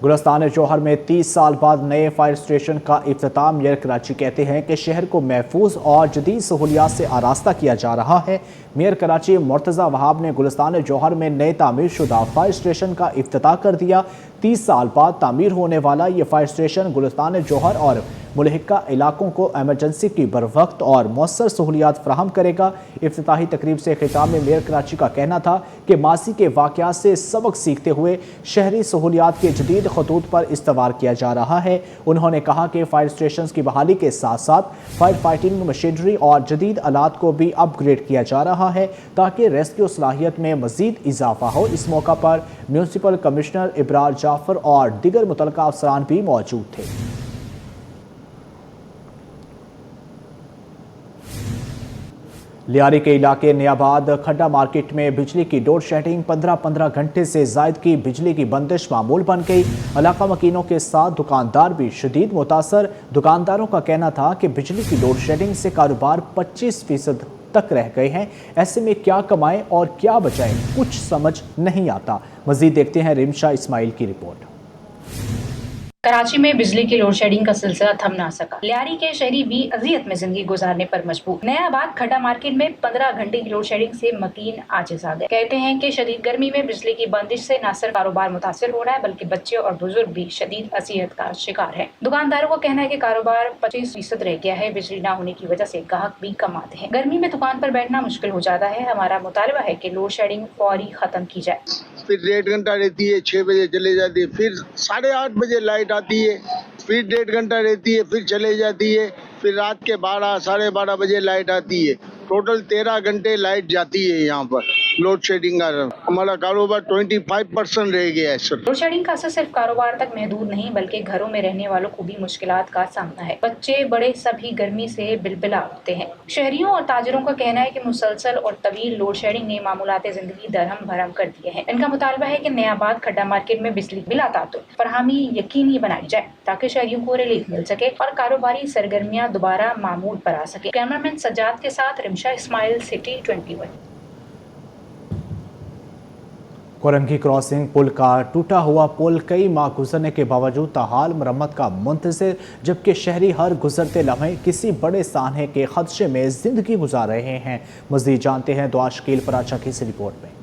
गुलिस्तान जौहर में 30 साल बाद नए फायर स्टेशन का इफ्तिताम। मेयर कराची कहते हैं कि शहर को महफूज और जदीद सहूलियात से आरास्ता किया जा रहा है। मेयर कराची मुर्तज़ा वहाब ने गुलिस्तान जौहर में नए तामीर शुदा फायर स्टेशन का इफ्तिताह कर दिया। 30 साल बाद तामीर होने वाला ये फायर स्टेशन गुलिस्तान जौहर और मुलहिका इलाकों को एमरजेंसी की बरवक्त और मौसर सहूलियात फराहम करेगा। इफ्तिताही तकरीब से खिताब में मेयर कराची का कहना था कि माजी के वाक़यात से सबक सीखते हुए शहरी सहूलियात के जदीद खतूत पर इस्तवार किया जा रहा है। उन्होंने कहा कि फायर स्टेशन की बहाली के साथ साथ फायर फाइटिंग मशीनरी और जदीद आलात को भी अपग्रेड किया जा रहा है ताकि रेस्क्यू सलाहियत में मजीद इजाफा हो। इस मौका पर म्यूनसिपल कमिश्नर इब्रार जाफर और दीगर मुतल्लिका अफसरान भी मौजूद थे। लियारी के इलाके नियाबाद खड्डा मार्केट में बिजली की लोड शेडिंग 15 घंटे से जायद की बिजली की बंदिश मामूल बन गई। इलाका मकीनों के साथ दुकानदार भी शदीद मुतासर। दुकानदारों का कहना था कि बिजली की लोड शेडिंग से कारोबार 25% तक रह गए हैं। ऐसे में क्या कमाएं और क्या बचाएं, कुछ समझ नहीं आता। मजीद देखते हैं रिमशा इस्माइल की रिपोर्ट। कराची में बिजली की लोड शेडिंग का सिलसिला थम ना सका। लियारी के शहरी भी अजियत में जिंदगी गुजारने पर मजबूर। नयाबाद खड्डा मार्केट में 15 घंटे की लोड शेडिंग से मकीन आजिज आ गए। कहते हैं कि शदीद गर्मी में बिजली की बंदिश से न सिर्फ कारोबार मुतासिर हो रहा है बल्कि बच्चे और बुजुर्ग भी शदीद अजियत का शिकार है। दुकानदारों का कहना है कि कारोबार 25% रह गया है। बिजली न होने की वजह से ग्राहक भी कम आते हैं। गर्मी में दुकान पर बैठना मुश्किल हो जाता है। हमारा मुतालबा है कि लोड शेडिंग फौरी खत्म की जाए। फिर 1.5 घंटा रहती है, 6 बजे चले जाती है, फिर 8:30 बजे लाइट आती है, फिर 1.5 घंटा रहती है, फिर चले जाती है, फिर रात के 12 साढ़े 12 बजे लाइट आती है। टोटल 13 घंटे लाइट जाती है यहाँ पर लोड शेडिंग का। हमारा कारोबार 25% रह गया है सर। लोड शेडिंग का असर सिर्फ कारोबार तक महदूद नहीं बल्कि घरों में रहने वालों को भी मुश्किलात का सामना है। बच्चे बड़े सभी गर्मी से बिलबिला उठते हैं। शहरियों और ताजरों का कहना है कि मुसलसल और तवील लोड शेडिंग ने मामूलात जिंदगी दरहम भरम कर दिए हैं। इनका मुतालबा है कि नयाबाद खड्डा मार्केट में बिजली बिला तातुल फरहमी यकीनी बनाई जाए ताकि शहरियों को रिलीफ मिल सके और कारोबारी सरगर्मियां दोबारा मामूल पर आ सके। कैमरामैन सज्जाद के साथ रिमशा इस्माइल, सिटी 21। कोरंगी क्रॉसिंग पुल का टूटा हुआ पुल कई माह गुजरने के बावजूद ताहाल मरम्मत का मुंतज़िर, जबकि शहरी हर गुजरते लम्हे किसी बड़े सान्हे के खदशे में जिंदगी गुजार रहे हैं। मज़ीद जानते हैं दुआ शकील पराचा की इस रिपोर्ट में।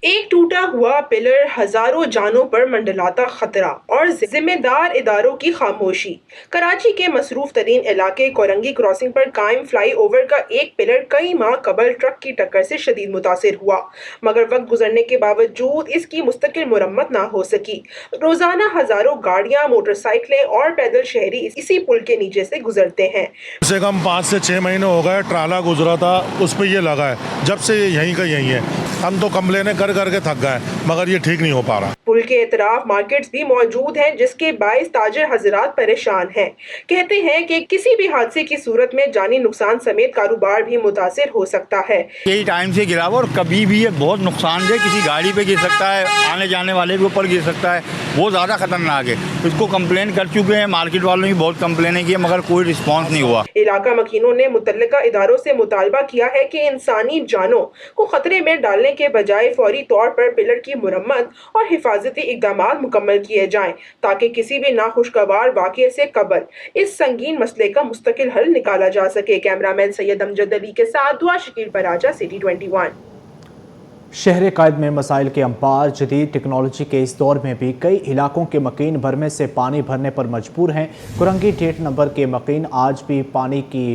एक टूटा हुआ पिलर, हजारों जानों पर मंडलाता खतरा और जिम्मेदार इदारों की खामोशी। कराची के मसरूफ तरीन इलाके कोरंगी क्रॉसिंग पर कायम फ्लाई ओवर का एक पिलर कई माह कबल ट्रक की टक्कर से शदीद मुतासिर हुआ, मगर वक्त गुजरने के बावजूद इसकी मुस्तकिल मुरम्मत ना हो सकी। रोजाना हजारों गाड़ियां, मोटरसाइकिलें और पैदल शहरी इसी पुल के नीचे से गुजरते हैं। कम से कम 5 से 6 महीने हो गए ट्राला गुजरा था, उस पर ये लगा है, जब से यहीं का यहीं है। हम तो कंप्लेनें कर करके थक गए मगर ये ठीक नहीं हो पा रहा। पुल के इतराफ मार्केट्स भी मौजूद हैं जिसके बाइस ताजर हजरात परेशान हैं। कहते हैं कि किसी भी हादसे की सूरत में जानी नुकसान समेत कारोबार भी मुतासिर हो सकता है। यही टाइम से गिरा हुआ और कभी भी ये बहुत नुकसान है। किसी गाड़ी पे गिर सकता है, आने जाने वाले के ऊपर गिर सकता है, बहुत ज़्यादा खतरनाक है। इसको कंप्लेन कर चुके हैं, मार्केट वालों ने बहुत कंप्लेनें की मगर कोई रिस्पॉन्स नहीं हुआ। इलाका मकीनों ने मुतल्लिका इदारों से मुतालबा किया है कि इंसानी जानों को खतरे में डालने के बजाय फौरी तौर पर पिलर की मुरम्मत और हिफाजती इक़दामात मुकम्मल किए जाएं ताकि किसी भी नाखुशगवार वाक़ये से कबल इस संगीन मसले का मुस्तकिल हल निकाला जा सके। कैमरामैन सैयद अमजद अली के साथ दुआ शकील पराचा, सिटी 21। शहर कायद में मसाइल के अंपार, जदीद टेक्नोलॉजी के इस दौर में भी कई इलाकों के मकीन भरने से पानी भरने पर मजबूर हैं। कुरंगी 1.5 नंबर के मकीन आज भी पानी की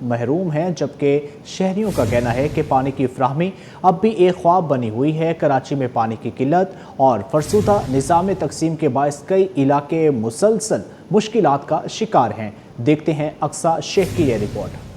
महरूम हैं, जबकि शहरियों का कहना है कि पानी की फ्राहमी अब भी एक ख्वाब बनी हुई है। कराची में पानी की किल्लत और फरसूदा निज़ाम तकसीम के बायस कई इलाके मुसलसल मुश्किलात का शिकार हैं। देखते हैं अक्सा शेख की यह रिपोर्ट।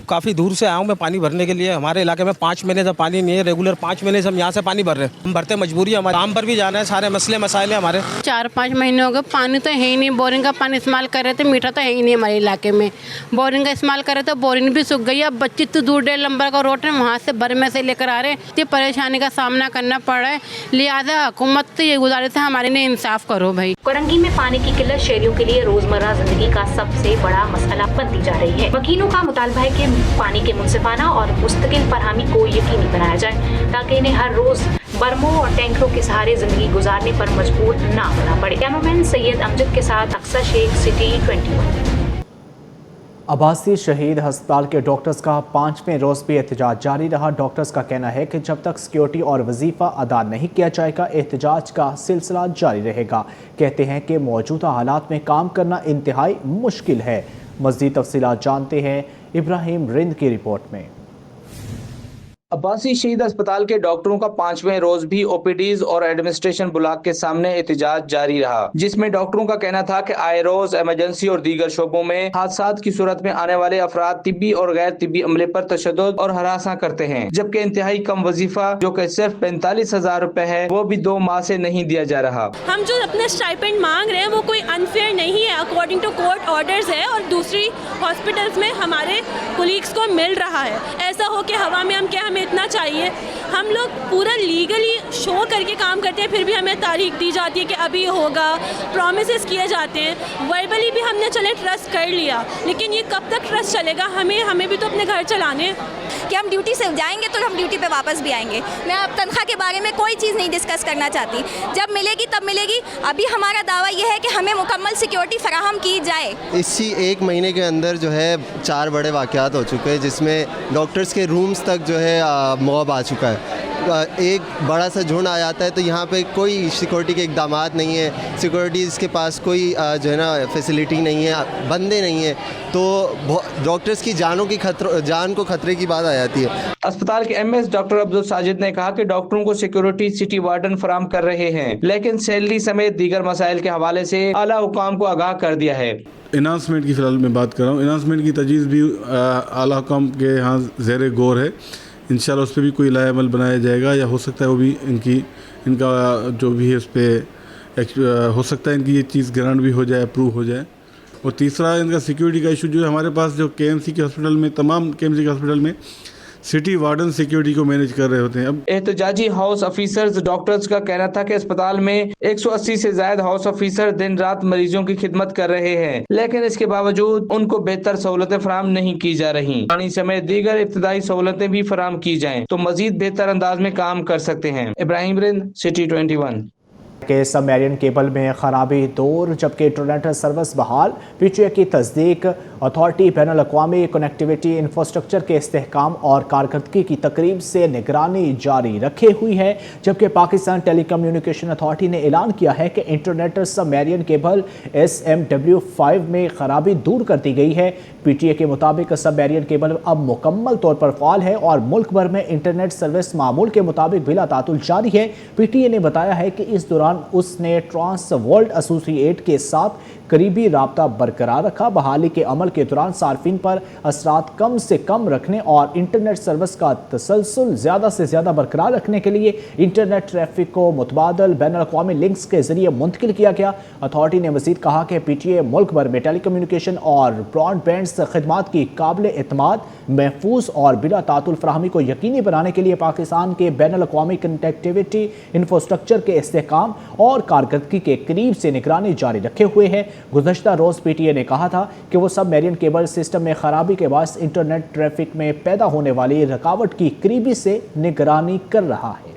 काफ़ी दूर से आया हूँ मैं पानी भरने के लिए। हमारे इलाके में 5 महीने से पानी नहीं है, रेगुलर 5 महीने से हम यहाँ से पानी भर रहे हैं। हम भरते मजबूरी है, हमारे काम पर भी जाना है, सारे मसले मसाइल हमारे। 4-5 महीने हो गए, पानी तो है ही नहीं। बोरिंग का पानी इस्तेमाल कर रहे थे, मीठा तो है ही नहीं हमारे इलाके में। बोरिंग का इस्तेमाल कर रहे थे, बोरिंग भी सूख गई। अब बच्चे तो दूर 1.5 नंबर का रोड है, वहाँ से भर में से लेकर आ रहे हैं। इतनी परेशानी का सामना करना पड़ रहा है। लिहाजा हुकूमत से ये गुजारिश है हमारे लिए इंसाफ करो भाई। कोरंगी में पानी की किल्लत शहरियों के लिए रोजमर्रा जिंदगी का सबसे बड़ा मसला बनती जा रही है। वकीलों का मुतालबा है कि पानी के मुंसिफाना और मुस्तकिल फरहमी को यकीनी बनाया जाए ताकि इन्हें हर रोज बर्मों और टैंकरों के सहारे जिंदगी गुजारने पर मजबूर ना होना पड़े। कैमरामैन सैयद अमजद के साथ अक्सर शेख, सिटी 21। अब्बासी शहीद हस्पताल के डॉक्टर्स का 5वें रोज़ भी एहतजाज जारी रहा। डॉक्टर्स का कहना है कि जब तक सिक्योरिटी और वजीफ़ा अदा नहीं किया जाएगा एहतजाज का सिलसिला जारी रहेगा। कहते हैं कि मौजूदा हालात में काम करना इंतहाई मुश्किल है। मज़ीद तफसीलात जानते हैं इब्राहिम रिंद की रिपोर्ट में। अब्बासी शहीद अस्पताल के डॉक्टरों का 5वें रोज भी ओपीडीज और एडमिनिस्ट्रेशन ब्लॉक के सामने एहतजाज जारी रहा, जिसमें डॉक्टरों का कहना था कि आए रोज इमरजेंसी और दीगर शोबों में हादसात की सूरत में आने वाले अफराद तिब्बी और गैर तिब्बी अमले पर तशद्दुद और हरासा करते हैं, जबकि इंतहाई कम वजीफा जो कि सिर्फ 45,000 रुपए है वो भी 2 माह से नहीं दिया जा रहा। हम जो अपने स्टाइपेंड मांग रहे हैं वो कोई अनफेयर नहीं है, अकॉर्डिंग टू कोर्ट ऑर्डर्स है और दूसरी हॉस्पिटल्स में हमारे कोलीग्स को मिल रहा है। ऐसा हो कि हवा में हम क्या हमें इतना चाहिए, हम लोग पूरा लीगली शो करके काम करते हैं, फिर भी हमें तारीख दी जाती है कि अभी होगा, प्रॉमिसेस किए जाते हैं। वर्बली भी हमने चले ट्रस्ट कर लिया, लेकिन ये कब तक ट्रस्ट चलेगा? हमें भी तो अपने घर चलाने कि हम ड्यूटी से जाएंगे तो हम ड्यूटी पे वापस भी आएंगे। मैं अब तनख्वाह के बारे में कोई चीज़ नहीं डिस्कस करना चाहती, जब मिलेगी तब मिलेगी। अभी हमारा दावा यह है कि हमें मुकम्मल सिक्योरिटी फराहम की जाए। इसी 1 महीने के अंदर जो है 4 बड़े वाक़यात हो चुके हैं, जिसमें डॉक्टर्स के रूम्स तक जो है मॉब आ चुका है। एक बड़ा सा झुंड आ जाता है तो यहाँ पे कोई सिक्योरिटी के इक़दामात नहीं है, सिक्योरिटीज़ के पास कोई जो है ना फैसिलिटी नहीं है, बंदे नहीं है, तो डॉक्टर्स की जान को खतरे की बात आ जाती है। अस्पताल के एमएस डॉक्टर अब्दुल साजिद ने कहा कि डॉक्टरों को सिक्योरिटी सिटी वार्डन फराम कर रहे हैं, लेकिन सैलरी समेत दीगर मसाइल के हवाले से आला हुकाम को आगाह कर दिया है। इनांसमेंट की फ़िलहाल मैं बात कर रहा हूँ। इनांसमेंट की तजवीज़ भी आला हुकाम के यहाँ ज़ेर गौर है। इंशाल्लाह उस पर भी कोई लाएमल बनाया जाएगा, या हो सकता है वो भी इनका जो भी है उस पर हो सकता है इनकी ये चीज़ ग्रांट भी हो जाए, अप्रूव हो जाए। और तीसरा इनका सिक्योरिटी का इशू जो है, हमारे पास जो केएमसी के हॉस्पिटल में, तमाम केएमसी के हॉस्पिटल में सिटी वार्डन सिक्योरिटी को मैनेज कर रहे होते हैं। अब एहतजाजी हाउस ऑफिसर्स डॉक्टर्स का कहना था कि अस्पताल में 180 से ज्यादा हाउस ऑफिसर दिन रात मरीजों की खिदमत कर रहे हैं, लेकिन इसके बावजूद उनको बेहतर सहूलतें फराहम नहीं की जा रही। पानी समेत दीगर इब्तदाई सहूलतें भी फराहम की जाएं तो मजीद बेहतर अंदाज में काम कर सकते हैं। इब्राहिम रिंद, सिटी 21। के सबमरीन केबल में खराबी दूर, जबकि इंटरनेट सर्विस बहाल। पीटीए की तस्दीक। अथॉरिटी बैनुल अक़वामी कनेक्टिविटी इंफ्रास्ट्रक्चर के इस्तेहकाम और कारकर्दगी की तकरीब से निगरानी जारी रखे हुई है, जबकि पाकिस्तान टेली कम्युनिकेशन अथॉरिटी ने ऐलान किया है कि इंटरनेट सबमरीन केबल SMW5 में खराबी दूर कर दी गई है। पीटीए के मुताबिक सबमरीन केबल अब मुकम्मल तौर पर फ़ाल है और मुल्क भर में इंटरनेट सर्विस मामूल के मुताबिक बिला तातुल जारी है। पीटीए ने बताया है कि इस दौरान उसने ट्रांस वर्ल्ड एसोसिएट के साथ करीबी राब्ता बरकरार रखा। बहाली के अमल के दौरान सार्फिन पर असरात कम से कम रखने और इंटरनेट सर्विस का तसलसल ज़्यादा से ज़्यादा बरकरार रखने के लिए इंटरनेट ट्रैफिक को मुतबादल बैनुल अक़वामी लिंक्स के जरिए मुंतकिल किया गया। अथॉरिटी ने मज़ीद कहा कि पीटीए मुल्क भर में टेली कम्युनिकेशन और ब्रॉडबैंड खिदमात की काबिल एतमाद, महफूज और बिला तातुल फराहमी को यकीनी बनाने के लिए पाकिस्तान के बैनुल अक़वामी कनेक्टिविटी इंफ्रास्ट्रक्चर के इस्तेहकाम और कारकर्दगी के करीब से निगरानी जारी रखे हुए है। गुज़श्ता रोज़ पीटीए ने कहा था कि वो सबमरीन केबल सिस्टम में खराबी के बायस इंटरनेट ट्रैफिक में पैदा होने वाली रुकावट की करीबी से निगरानी कर रहा है।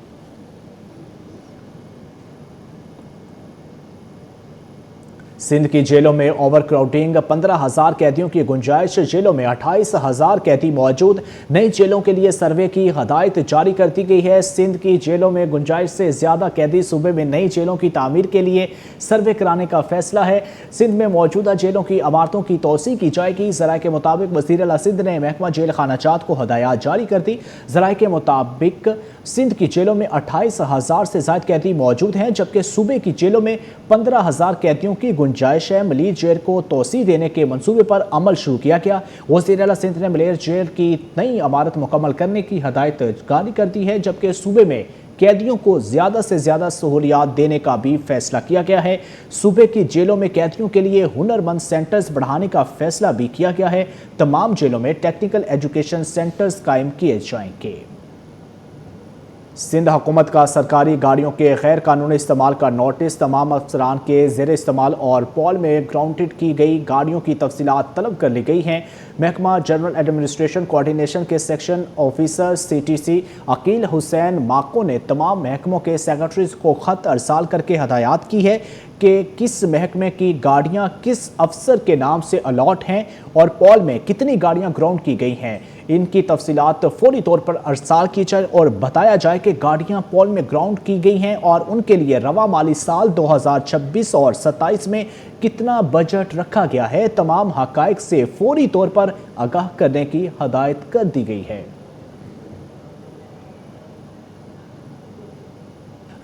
सिंध की जेलों में ओवर क्राउडिंग, 15,000 कैदियों की गुंजाइश। जेलों में 28,000 कैदी मौजूद। नई जेलों के लिए सर्वे की हदायत जारी कर दी गई है। सिंध की जेलों में गुंजाइश से ज़्यादा कैदी सूबे में नई जेलों की तामीर के लिए सर्वे कराने का फैसला है। सिंध में मौजूदा जेलों की इमारतों की तोसी की जाएगी। ज़राए के मुताबिक वज़ीर आला सिंध ने महकमा जेल खानाजात को हदायत जारी कर दी। ज़राए के मुताबिक सिंध की जेलों में 28,000 से ज़ायद कैदी मौजूद हैं, जबकि सूबे की जेलों में 15,000 कैदियों की गुंजाइश है। मलिर जेल को तोसी देने के मंसूबे पर अमल शुरू किया गया। वज़ीर आला सिंध ने मलिर जेल की नई इमारत मुकम्मल करने की हदायत जारी कर दी है, जबकि सूबे में कैदियों को ज़्यादा से ज़्यादा सहूलियात देने का भी फैसला किया गया है। सूबे की जेलों में कैदियों के लिए हुनरमंद सेंटर्स बढ़ाने का फैसला भी किया गया है। तमाम जेलों में टेक्निकल एजुकेशन सेंटर्स कायम किए जाएंगे। सिंध हुकूमत का सरकारी गाड़ियों के गैर कानूनी इस्तेमाल का नोटिस तमाम अफसरान के ज़ेर इस्तेमाल और पॉल में ग्राउंडेड की गई गाड़ियों की तफसीलात तलब कर ली गई हैं। महकमा जनरल एडमिनिस्ट्रेशन कोऑर्डिनेशन के section officer CTC Aqeel Hussain माको ने तमाम महकमों के सेक्रेटरीज को ख़त अरसाल करके हदायत की है कि किस महकमे की गाड़ियाँ किस अफसर के नाम से अलॉट हैं और पॉल में कितनी गाड़ियाँ ग्राउंड की गई हैं। इनकी तफसीलात फौरी तौर पर अरसाल की जाए और बताया जाए कि गाड़ियां पॉल में ग्राउंड की गई हैं और उनके लिए रवा माली साल 2026 और 27 में कितना बजट रखा गया है। तमाम हकाइक से फौरी तौर पर आगाह करने की हदायत कर दी गई है।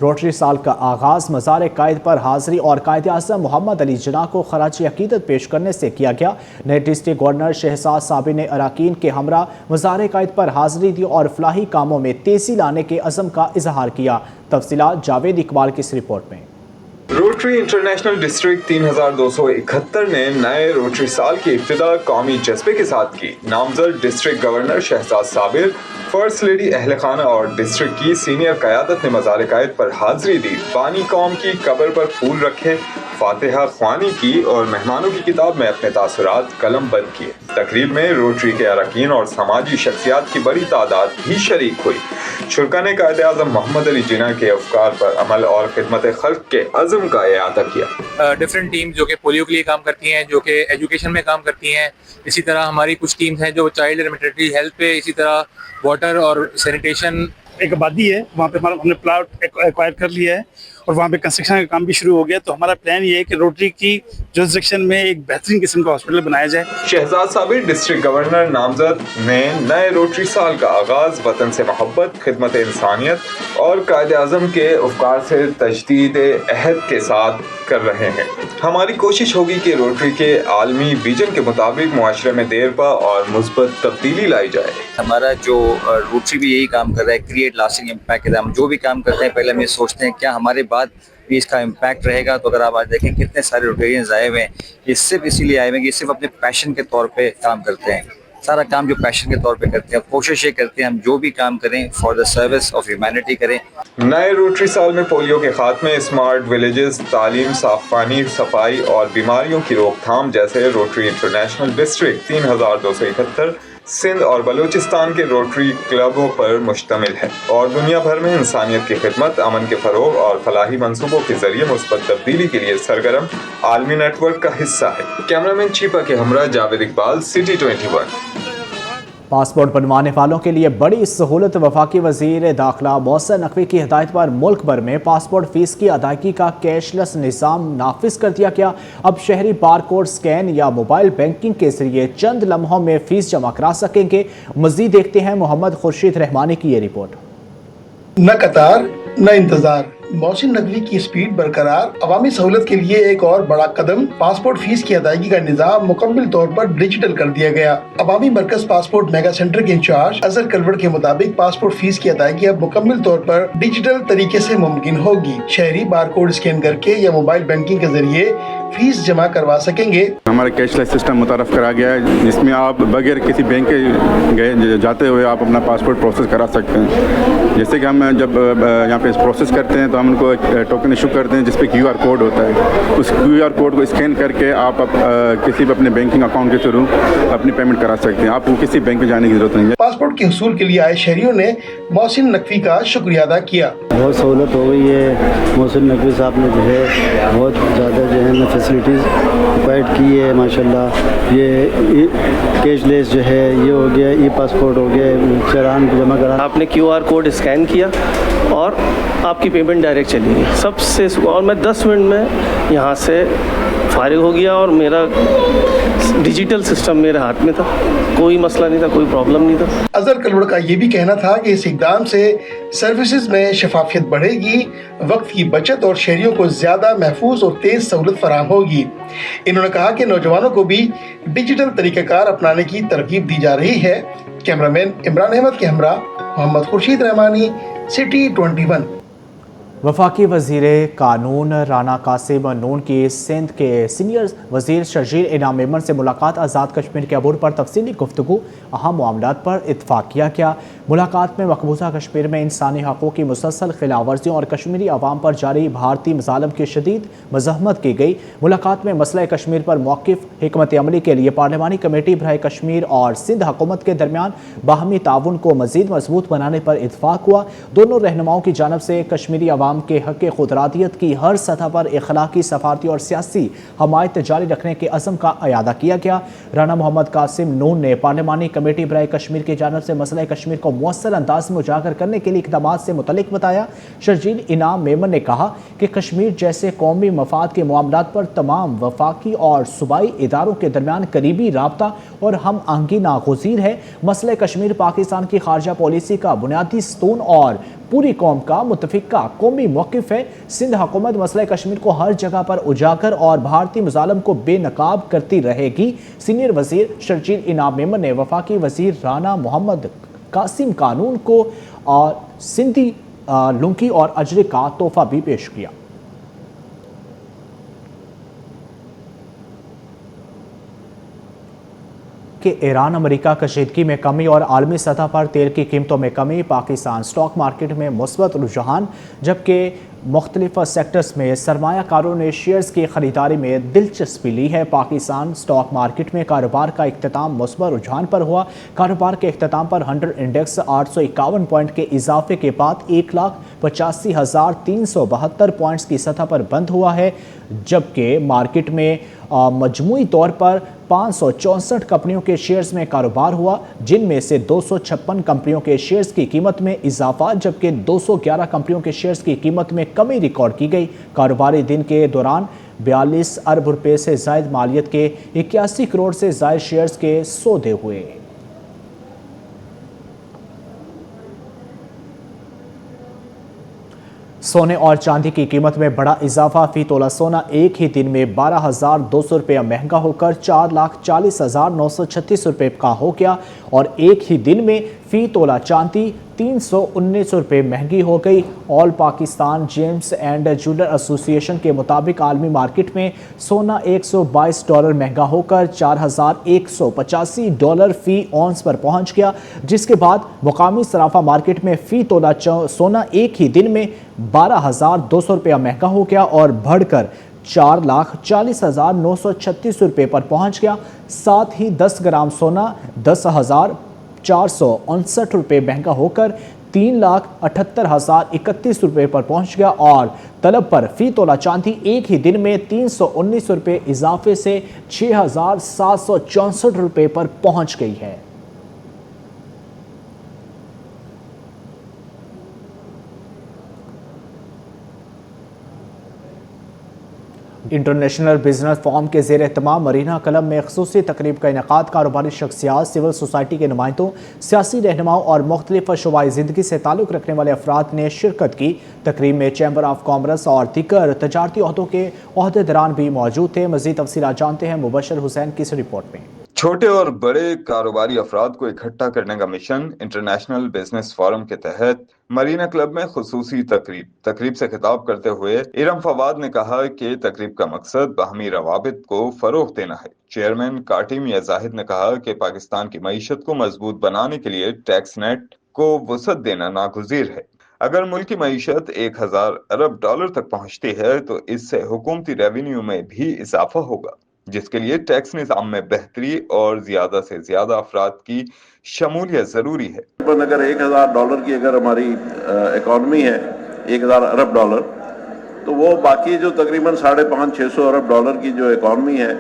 रोटरी साल का आगाज़ मज़ार कायद पर हाज़री और कायद आज़म मोहम्मद अली जिन्ना को खराज अकीदत पेश करने से किया गया। नए डिस्ट्रिक्ट गवर्नर शहजाद साबिर ने अरकान के हमरा मज़ार कायद पर हाज़री दी और फलाही कामों में तेज़ी लाने के अज़म का इजहार किया। तफसीलात जावेद इकबाल की इस रिपोर्ट में। रोटरी इंटरनेशनल डिस्ट्रिक्ट 3271 ने नए रोटरी साल की इब्तिदा कौमी जज्बे के साथ की। नामजद district governor Shahzad Sabir, first lady अहल खाना और डिस्ट्रिक्ट की सीनियर क़यादत ने मज़ार कायद पर हाज़री दी। बानी कौम की कब्र पर फूल रखे, फातिहा ख्वानी की और मेहमानों की किताब में अपने तासुरात कलम बंद किए। तकरीब में रोटरी के अरकान और समाजी शख्सियात की बड़ी तादाद भी शरीक हुई। शुरका ने कायद आज़म मोहम्मद अली जिन्ना के अफकार पर अमल और खिदमत खल्क के अज़म का इआदा किया। डिफरेंट टीम जो कि पोलियो के लिए काम करती हैं, जो कि एजुकेशन में काम करती हैं, इसी तरह हमारी कुछ टीम्स हैं जो चाइल्ड एंड मैटरनिटी हेल्थ पे, इसी तरह वाटर और सैनिटेशन। एक आबादी है वहाँ पे हमने प्लॉट एक्वायर कर लिया है और वहाँ पे कंस्ट्रक्शन का काम भी शुरू हो गया। तो हमारा प्लान ये है कि रोटरी की जुरिसडिक्शन में एक बेहतरीन किस्म का हॉस्पिटल बनाया जाए। शहजाद साबिर डिस्ट्रिक्ट गवर्नर नामजद ने नए रोटरी साल का आगाज वतन से मोहब्बत, खिदमत इंसानियत और कायद आज़म के अफकार से तजदीद अहद के साथ कर रहे हैं। हमारी कोशिश होगी कि रोटरी के आलमी विजन के मुताबिक मुआशरे में देरपा और मुस्बत तब्दीली लाई जाए। हमारा जो रोटरी भी यही काम कर रहा है, क्रिएट लास्टिंग इम्पैक्ट। हम जो भी काम करते हैं पहले हम ये सोचते हैं क्या हमारे बाद भी इसका इम्पैक्ट रहेगा। तो अगर आप आज देखें कितने सारे रोटेरियंस आए हुए हैं, ये सिर्फ इसीलिए आए हुए हैं कि सिर्फ अपने पैशन के तौर पे काम करते हैं। सारा काम जो पैशन के तौर पे करते हैं, कोशिश ये करते हैं हम जो भी काम करें for the service of humanity करें। नए रोटरी साल में पोलियो के खात्मे, स्मार्ट विलेजेस, तालीम, साफ पानी, सफाई और बीमारियों की रोकथाम जैसे रोटरी इंटरनेशनल डिस्ट्रिक्ट 3271 सिंध और बलूचिस्तान के रोटरी क्लबों पर मुश्तमिल है और दुनिया भर में इंसानियत की खिदमत, अमन के फरोग और फलाही मंसूबों के जरिए मुस्बत तब्दीली के लिए सरगर्म आलमी नेटवर्क का हिस्सा है। कैमरामैन चीपा के हमरा जावेद इकबाल, सिटी 21। पासपोर्ट बनवाने वालों के लिए बड़ी सहूलत। वफाकी वज़ीर दाखिला मोहसिन नकवी की हिदायत पर मुल्क भर में पासपोर्ट फीस की अदायगी का कैशलेस निज़ाम नाफिज कर दिया गया। अब शहरी बारकोड स्कैन या मोबाइल बैंकिंग के जरिए चंद लम्हों में फीस जमा करा सकेंगे। मज़ीद देखते हैं मोहम्मद खुर्शीद रहमानी की ये रिपोर्ट। न कतार न इंतजार, मोहसिन नकवी की स्पीड बरकरार। अवामी सहूलत के लिए एक और बड़ा कदम, पासपोर्ट फीस की अदायगी का निज़ाम मुकम्मल तौर पर डिजिटल कर दिया गया। अवामी मरकज पासपोर्ट मेगा सेंटर के इंचार्ज अजहर कलवड़ के मुताबिक पासपोर्ट फीस की अदायगी अब मुकम्मल तौर पर डिजिटल तरीके से मुमकिन होगी। शहरी बारकोड स्कैन करके या मोबाइल बैंकिंग के जरिए फीस जमा करवा सकेंगे। हमारा कैशलेस सिस्टम मुतारफ करा गया है जिसमें आप बगैर किसी बैंक के जाते हुए आप अपना पासपोर्ट प्रोसेस करा सकते हैं। जैसे कि हम जब यहाँ पे प्रोसेस करते हैं तो हम उनको एक टोकन इशू करते हैं जिसपे QR कोड होता है। उस QR कोड को स्कैन करके आप किसी भी अपने बैंकिंग अकाउंट के थ्रू अपनी पेमेंट करा सकते हैं। आपको किसी बैंक में जाने की जरूरत नहीं है। पासपोर्ट के हुसूल के लिए आए शहरियों ने मोहसिन नकवी का शुक्रिया अदा किया। बहुत सहूलत हो गई है। मोहसिन नकवी साहब ने जो है बहुत ज़्यादा जो है फैसिलिटीज़ प्रोवाइड की है माशाल्लाह। ये कैशलेस जो है ये हो गया, ई पासपोर्ट हो गया, चालान जमा करा, आपने QR कोड स्कैन किया और आपकी पेमेंट डायरेक्ट चली गई सबसे। और मैं 10 मिनट में यहाँ से फारिग हो गया और मेरा डिजिटल सिस्टम मेरे हाथ में था, कोई मसला नहीं था, कोई प्रॉब्लम नहीं था। अजहर कलवड़ का ये भी कहना था कि इस इक़दाम से सर्विसेज में शफाफियत बढ़ेगी, वक्त की बचत और शहरियों को ज्यादा महफूज और तेज सहूलत फराहम होगी। इन्होंने कहा कि नौजवानों को भी डिजिटल तरीक़ाकार अपनाने की तरगीब दी जा रही है। कैमरामैन इमरान अहमद के हमरा मोहम्मद खुर्शीद रहमानी, सिटी 21। वफाकी वज़ीर कानून राना कासिम नून की सिंध के सीनियर वज़ीर शर्जील इनाम मेमन से मुलाकात। आज़ाद कश्मीर के अबूर पर तफसीली गुफ्तगू, अहम मामलात पर इत्फाक किया गया। मुलाकात में मकबूजा कश्मीर में इंसानी हक़ों की मुसलसल खिलाफवर्जियों और कश्मीरी अवाम पर जारी भारतीय मज़ालिम की शदीद मज़म्मत की गई। मुलाकात में मसला कश्मीर पर मौक़िफ़, हिकमत अमली के लिए पार्लिमानी कमेटी बराए कश्मीर और सिंध हुकूमत के दरमियान बाहमी ताउन को मज़ीद मजबूत बनाने पर इत्फाक हुआ। दोनों रहनुमाओं की जानब से कश्मीरी अवाम के हक़ खुदरादियत की हर सतह पर इखलाकी, सफारती और सियासी हमायत जारी रखने के अज़म का अयादा किया गया। राना मोहम्मद कासिम नून ने पार्लिमानी कमेटी बराए कश्मीर की जानब से मसला कश्मीर को मुअस्सर अंदाज में उजागर करने के लिए इक़दामात से मुतल्लिक बताया। शर्जील इनाम मेमन ने कहा कि कश्मीर जैसे कौमी मफाद के मामलात पर तमाम वफाकी और सूबाई इदारों के दरमियान करीबी राबता और हम आहंगी नागुज़ीर है। मसला कश्मीर पाकिस्तान की खारजा पॉलिसी का बुनियादी स्तून और पूरी कौम का मुतफ़िका कौमी मौक़िफ़ है। सिंध हुकूमत मसला कश्मीर को हर जगह पर उजागर और भारतीय मुज़ालिम को बेनकाब करती रहेगी। सीनियर वज़ीर शर्जील इनाम मेमन ने वफाकी वज़ीर राना मोहम्मद कासिम कानून को और सिंधी लुंकी और अजरे का तोहफ़ा भी पेश किया। कि ईरान अमेरिका कशीदगी में कमी और आलमी सतह पर तेल की कीमतों में कमी, पाकिस्तान स्टॉक मार्केट में मुस्बत रुझान, जबकि मुख्तलिफ सेक्टर्स में सरमायाकारों ने शेयर्स की ख़रीदारी में दिलचस्पी ली है। पाकिस्तान स्टॉक मार्केट में कारोबार का इख्तिताम मुस्बत रुझान पर हुआ। कारोबार के इख्तिताम पर 100 इंडेक्स 851 पॉइंट के इजाफे के बाद 1,85,372 पॉइंट्स की सतह पर बंद हुआ है, जबकि मार्केट में मजमूई तौर पर 564 कंपनियों के शेयर्स में कारोबार हुआ, जिनमें से 256 कंपनियों के शेयर्स की कीमत में इजाफा, जबकि 211 कंपनियों के शेयर्स की कीमत में कमी रिकॉर्ड की गई। कारोबारी दिन के दौरान 42 अरब रुपए से जायद मालियत के 81 करोड़ से जायद शेयर्स के सौदे हुए। सोने और चांदी की कीमत में बड़ा इजाफा। फी तोला सोना एक ही दिन में 12,200 रुपये महंगा होकर 4,40,936 रुपये का हो गया और एक ही दिन में फी तोला चांदी 319 रुपये महंगी हो गई। All Pakistan James and jeweller association के मुताबिक आलमी मार्केट में सोना $122 महंगा होकर $4,185 फी ऑन्स पर पहुंच गया, जिसके बाद मुकामी सराफा मार्केट में फी तोला सोना एक ही दिन में 12,200 रुपया महंगा हो गया और बढ़कर 4,40,936 रुपये पर पहुंच गया। साथ ही 10 ग्राम सोना 10,459 रुपये महंगा होकर 3,78,031 रुपये पर पहुंच गया और तलब पर फी तोला चांदी एक ही दिन में 319 रुपये इजाफे से 6,764 रुपये पर पहुंच गई है। इंटरनेशनल बिजनेस फोरम के ज़ेर एहतमाम मरीना क्लब में ख़ुसूसी तकरीब का इनेकाद। कारोबारी शख्सियात, सिविल सोसाइटी के नुमाइंदों, सियासी रहनुमाओं और मुख्तलिफ शुबाई ज़िंदगी से ताल्लुक़ रखने वाले अफराद ने शिरकत की। तकरीब में चैम्बर ऑफ कॉमर्स और दीगर तजारती अहदों के अहदेदारान भी मौजूद थे। मज़ीद तफसीलात जानते हैं मुबशर हुसैन की इस रिपोर्ट में। छोटे और बड़े कारोबारी अफराद को इकट्ठा करने का मिशन इंटरनेशनल बिजनेस फोरम के तहत मरीना क्लब में खुसूसी तकरीब से खिताब करते हुए इरम फवाद ने कहा कि तकरीब का मकसद बाहमी रवाबित को फरोग देना है। चेयरमैन काटिम या जाहिद ने कहा कि पाकिस्तान की मईशत को मजबूत बनाने के लिए टैक्स नेट को वसअत देना नागुज़ीर है। अगर मुल्क की मईशत 1,000 अरब डॉलर तक पहुँचती है तो इससे हुकूमती रेवेन्यू में भी इजाफा होगा, जिसके लिए टैक्स निज़ाम में बेहतरी और ज्यादा से ज्यादा अफराद की शमूलियत जरूरी है। अगर 1,000 डॉलर की अगर हमारी इकॉनमी है 1,000 अरब डॉलर, तो वो बाकी जो तकरीबन 550-600 अरब डॉलर की जो इकॉनमी है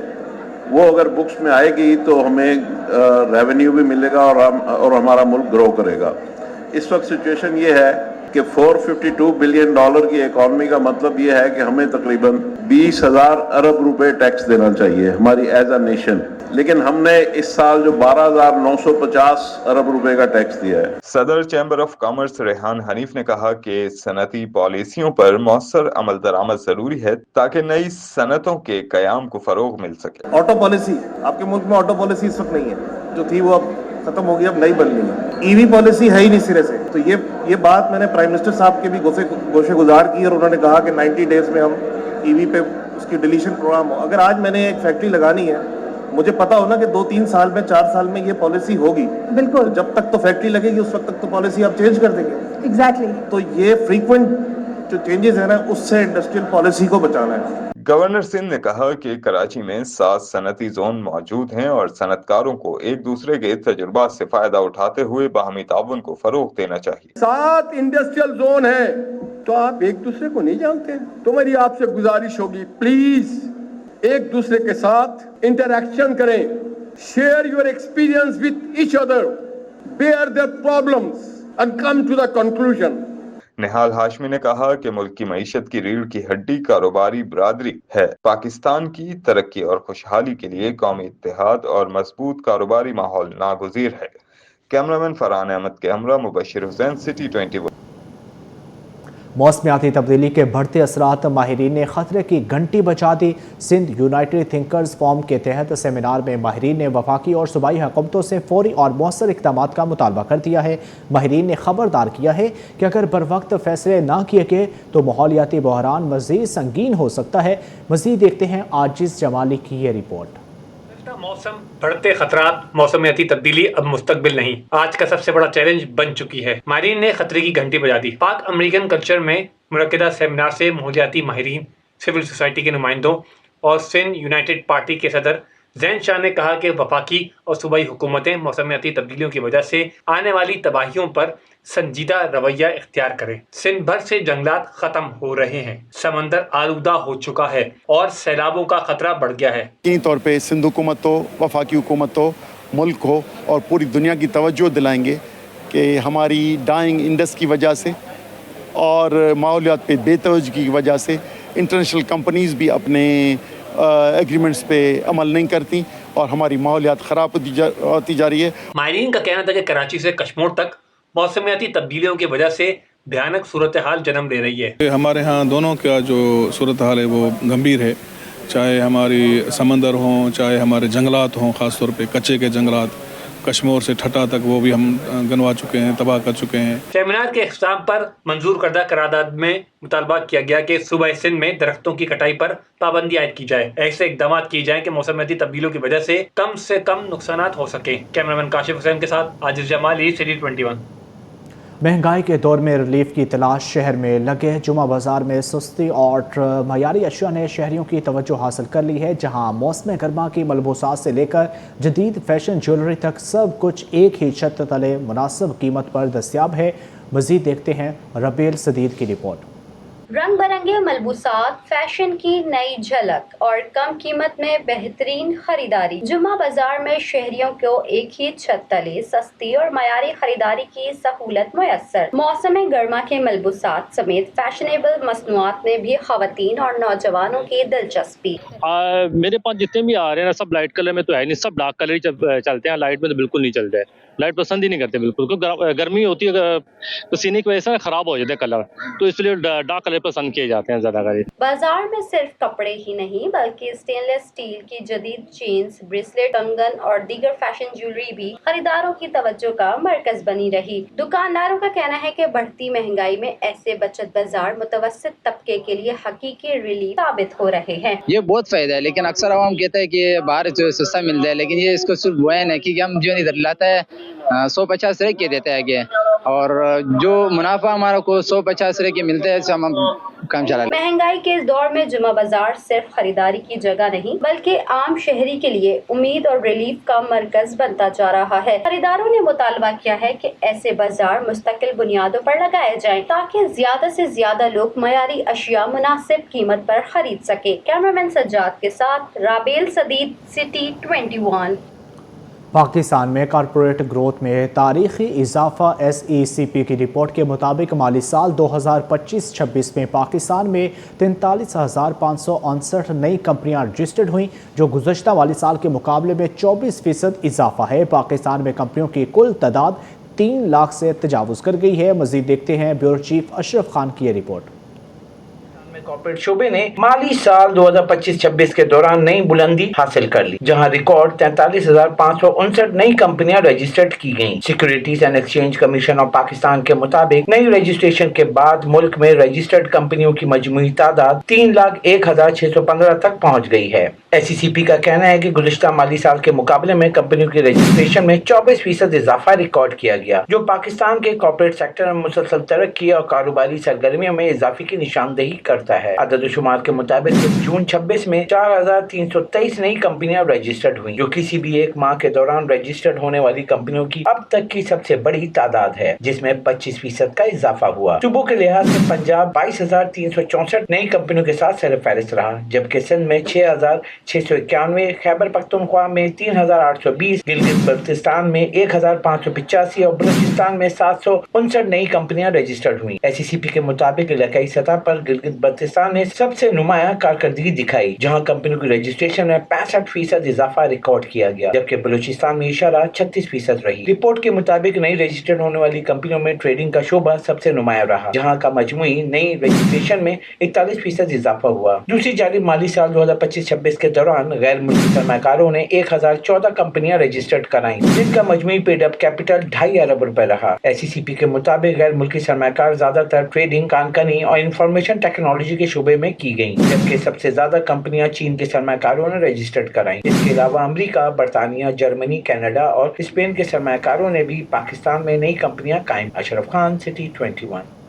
वो अगर बुक्स में आएगी तो हमें रेवेन्यू भी मिलेगा और हमारा मुल्क ग्रो करेगा। इस वक्त सिचुएशन ये है कि 452 बिलियन डॉलर की इकॉनमी का मतलब ये है कि हमें तकरीबन 20,000 अरब रुपए टैक्स देना चाहिए हमारी एज अ नेशन, लेकिन हमने इस साल जो 12,950 अरब रुपए का टैक्स दिया है। सदर chamber of commerce Rehan Hanif ने कहा कि सनती पॉलिसियों पर मौसर अमल दरामद जरूरी है ताकि नई सनतों के कयाम को फरोग मिल सके। ऑटो पॉलिसी, आपके मुल्क में ऑटो पॉलिसी इस वक्त नहीं है, जो थी वो अब खत्म हो गई, अब नई बननी है। ईवी पॉलिसी है ही नहीं सिरे से। تو یہ بات میں نے پرائم منسٹر صاحب کے بھی گوشے گزار کی اور انہوں نے کہا کہ 90 ڈیز میں ہم ای وی پہ اس کی ڈیلیشن پروگرام ہو. اگر آج میں نے ایک فیکٹری لگانی ہے, مجھے پتا ہو نا کہ 2-3 سال میں 4 سال میں یہ پالیسی ہوگی, بالکل جب تک تو فیکٹری لگے گی اس وقت تک تو پالیسی آپ چینج کر دیں گے. ایگزیکٹلی. تو یہ فریکوینٹ جو چینجز ہیں نا, اس سے انڈسٹریل پالیسی کو بچانا ہے. گورنر سندھ نے کہا کہ کراچی میں 7 صنعتی زون موجود ہیں اور صنعت کاروں کو ایک دوسرے کے تجربات سے فائدہ اٹھاتے ہوئے باہمی تعاون کو فروغ دینا چاہیے. 7 انڈسٹریل زون ہیں تو آپ ایک دوسرے کو نہیں جانتے. تو میری آپ سے گزارش ہوگی, پلیز ایک دوسرے کے ساتھ انٹریکشن کریں, share your experience with each other, bear their problems and come to the conclusion. Nihal Hashmi نے کہا کہ ملک کی معیشت کی ریڑھ کی ہڈی کاروباری برادری ہے. پاکستان کی ترقی اور خوشحالی کے لیے قومی اتحاد اور مضبوط کاروباری ماحول ناگزیر ہے. کیمرامین فرحان احمد کے ہمراہ مبشر حسین, سٹی 21. موسمیاتی تبدیلی کے بڑھتے اثرات ماہرین نے خطرے کی گھنٹی بجا دی. سندھ یونائٹڈ تھنکرز فورم کے تحت سیمینار میں ماہرین نے وفاقی اور صوبائی حکومتوں سے فوری اور مؤثر اقدامات کا مطالبہ کر دیا ہے. ماہرین نے خبردار کیا ہے کہ اگر بروقت فیصلے نہ کیے گئے تو ماحولیاتی بحران مزید سنگین ہو سکتا ہے. مزید دیکھتے ہیں عاجز جمالی کی یہ رپورٹ. موسم, بڑھتے خطرات, موسمیاتی تبدیلی اب مستقبل نہیں, آج کا سب سے بڑا چیلنج بن چکی ہے. ماہرین نے خطرے کی گھنٹی بجا دی. پاک امریکن کلچر میں منعقدہ سیمینار سے ماحولیاتی ماہرین, سول سوسائٹی کے نمائندوں اور سندھ یونائٹڈ پارٹی کے صدر زین شاہ نے کہا کہ وفاقی اور صوبائی حکومتیں موسمیاتی تبدیلیوں کی وجہ سے آنے والی تباہیوں پر سنجیدہ رویہ اختیار کریں. سندھ بھر سے جنگلات ختم ہو رہے ہیں, سمندر آلودہ ہو چکا ہے اور سیلابوں کا خطرہ بڑھ گیا ہے. یقینی طور پہ سندھ حکومت ہو, وفاقی حکومت ہو, ملک ہو اور پوری دنیا کی توجہ دلائیں گے کہ ہماری ڈائنگ انڈس کی وجہ سے اور ماحولیات پہ بے توجہی کی وجہ سے انٹرنیشنل کمپنیز بھی اپنے ایگریمنٹس پہ عمل نہیں کرتی اور ہماری ماحولیات خراب ہوتی جا رہی ہے. ماہرین کا کہنا تھا کہ کراچی سے کشمور تک موسمیاتی تبدیلیوں کی وجہ سے بھیانک صورتحال جنم لے رہی ہے. ہمارے ہاں دونوں کا جو صورتحال ہے وہ گمبھیر ہے, چاہے ہماری سمندر ہوں, چاہے ہمارے جنگلات ہوں, خاص طور پہ کچے کے جنگلات کشمور سے ٹھٹا تک وہ بھی ہم گنوا چکے ہیں, تباہ کر چکے ہیں. سیمینار کے اختتام پر منظور کردہ قرارداد میں مطالبہ کیا گیا کہ صوبہ سندھ میں درختوں کی کٹائی پر پابندی عائد کی جائے. ایسے اقدامات کیے جائیں کہ موسمیاتی تبدیلیوں کی وجہ سے کم نقصانات ہو سکیں. کیمرامین کاشف حسین کے ساتھ عاجز جمالی, سٹی 21. مہنگائی کے دور میں ریلیف کی تلاش شہر میں لگے جمعہ بازار میں سستی اور معیاری اشیاء نے شہریوں کی توجہ حاصل کر لی ہے, جہاں موسم گرما کی ملبوسات سے لے کر جدید فیشن جیولری تک سب کچھ ایک ہی چھت تلے مناسب قیمت پر دستیاب ہے. مزید دیکھتے ہیں ربیل صدید کی رپورٹ. رنگ برنگے ملبوسات, فیشن کی نئی جھلک اور کم قیمت میں بہترین خریداری. جمعہ بازار میں شہریوں کو ایک ہی چھت تلے سستی اور معیاری خریداری کی سہولت میسر. موسم گرما کے ملبوسات سمیت فیشنیبل مصنوعات نے بھی خواتین اور نوجوانوں کی دلچسپی. میرے پاس جتنے بھی آ رہے ہیں سب لائٹ کلر میں تو ہے نہیں, سب ڈارک کلر ہی چلتے ہیں. لائٹ میں تو بالکل نہیں چلتے, لائٹ پسند ہی نہیں کرتے بالکل, کیونکہ گرمی ہوتی ہے پسینے کی وجہ سے خراب ہو جاتے ہیں کلر, تو اس لیے ڈارک کلر پسند کیے جاتے ہیں زیادہ کر. بازار میں صرف کپڑے ہی نہیں بلکہ اسٹین لیس اسٹیل کی جدید چینز, بریسلیٹ, کنگن اور دیگر فیشن جیولری بھی خریداروں کی توجہ کا مرکز بنی رہی. دکانداروں کا کہنا ہے کہ بڑھتی مہنگائی میں ایسے بچت بازار متوسط طبقے کے لیے حقیقی ریلیف ثابت ہو رہے ہیں. یہ بہت فائدہ ہے, لیکن اکثر عوام کہتا ہے کہ باہر جو سستا ملتا ہے, لیکن یہ اس کو صرف وین ہے کہ ہم جو ادھر لاتا ہے 150 روپے کے دیتا ہے کہ, اور جو منافع ہمارا کو 150 روپے کے ملتا ہے اس سے ہم کام چلا. مہنگائی کے اس دور میں جمعہ بازار صرف خریداری کی جگہ نہیں بلکہ عام شہری کے لیے امید اور ریلیف کا مرکز بنتا جا رہا ہے. خریداروں نے مطالبہ کیا ہے کہ ایسے بازار مستقل بنیادوں پر لگائے جائیں تاکہ زیادہ سے زیادہ لوگ معیاری اشیاء مناسب قیمت پر خرید سکیں. کیمرامین سجاد کے ساتھ رابیل صدید, سٹی 21. پاکستان میں کارپوریٹ گروتھ میں تاریخی اضافہ. SECP کی رپورٹ کے مطابق مالی سال 2025-26 میں پاکستان میں 43,559 نئی کمپنیاں رجسٹرڈ ہوئیں, جو گزشتہ مالی سال کے مقابلے میں 24% اضافہ ہے. پاکستان میں کمپنیوں کی کل تعداد 3 لاکھ سے تجاوز کر گئی ہے. مزید دیکھتے ہیں بیورو چیف اشرف خان کی یہ رپورٹ. कॉर्पोरेट शोबे ने माली साल 2025-26 के दौरान नई बुलंदी हासिल कर ली, जहां रिकॉर्ड 43,559 नई कंपनियां रजिस्टर्ड की गईं। Securities and exchange commission of Pakistan के मुताबिक नई रजिस्ट्रेशन के बाद मुल्क में रजिस्टर्ड कंपनियों की मजमूई तादाद 3,01,615 तक पहुंच गई है। SECP का कहना है कि गुज़िश्ता माली साल के मुकाबले में कंपनियों की रजिस्ट्रेशन में 24% इजाफा रिकॉर्ड किया गया, जो पाकिस्तान के कॉर्पोरेट सेक्टर में मुसलसल तरक्की और कारोबारी सरगर्मियों में इजाफे की निशानदेही करता है। अदद-ओ-शुमार के मुताबिक जून 26 में 4,323 नई कंपनियां रजिस्टर्ड हुई, जो किसी भी एक माह के दौरान रजिस्टर्ड होने वाली कंपनियों की अब तक की सबसे बड़ी तादाद है, जिसमें 25% का इजाफा हुआ। सूबों के लिहाज से पंजाब 22,364 नई कंपनियों के साथ सरफहरिस्त रहा, जबकि सिंध में 6,691, खैबर पख्तूनख्वा में 3,820, गिलगित बल्तिस्तान में 1,585 और बलूचिस्तान में 759 नई कंपनियां रजिस्टर्ड हुई। SECP के मुताबिक इलाकाई सतह पर गिलगित बल्तिस्तान ने सबसे नुमाया कारकर्दगी दिखाई, जहां कंपनियों की रजिस्ट्रेशन में 65% इजाफा रिकॉर्ड किया गया, जबकि बलूचिस्तान में इशारा 36% रही। रिपोर्ट के मुताबिक नई रजिस्टर्ड होने वाली कंपनियों में ट्रेडिंग का शोबा सबसे नुमाया रहा, जहां का मजमूई नई रजिस्ट्रेशन में 41% इजाफा हुआ। दूसरी जानिब माली साल 2025-26 के दौरान गैर मुल्की सरमाकारों ने 1,014 कंपनियां रजिस्टर्ड कराई, जिनका मजमूई पेड अप कैपिटल 2.5 अरब रुपए रहा। SECP के मुताबिक गैर मुल्की सरमाकार ज्यादातर ट्रेडिंग, कानकनी और इंफॉर्मेशन टेक्नोलॉजी के शोबे में की गई, जबकि सबसे ज्यादा कंपनियां चीन के सरमाकारों ने रजिस्टर्ड कराई। इसके अलावा अमेरिका, बरतानिया, जर्मनी, कनाडा और स्पेन के सरमाकारों ने भी पाकिस्तान में नई कंपनियां कायम। अशरफ खान, सिटी 21।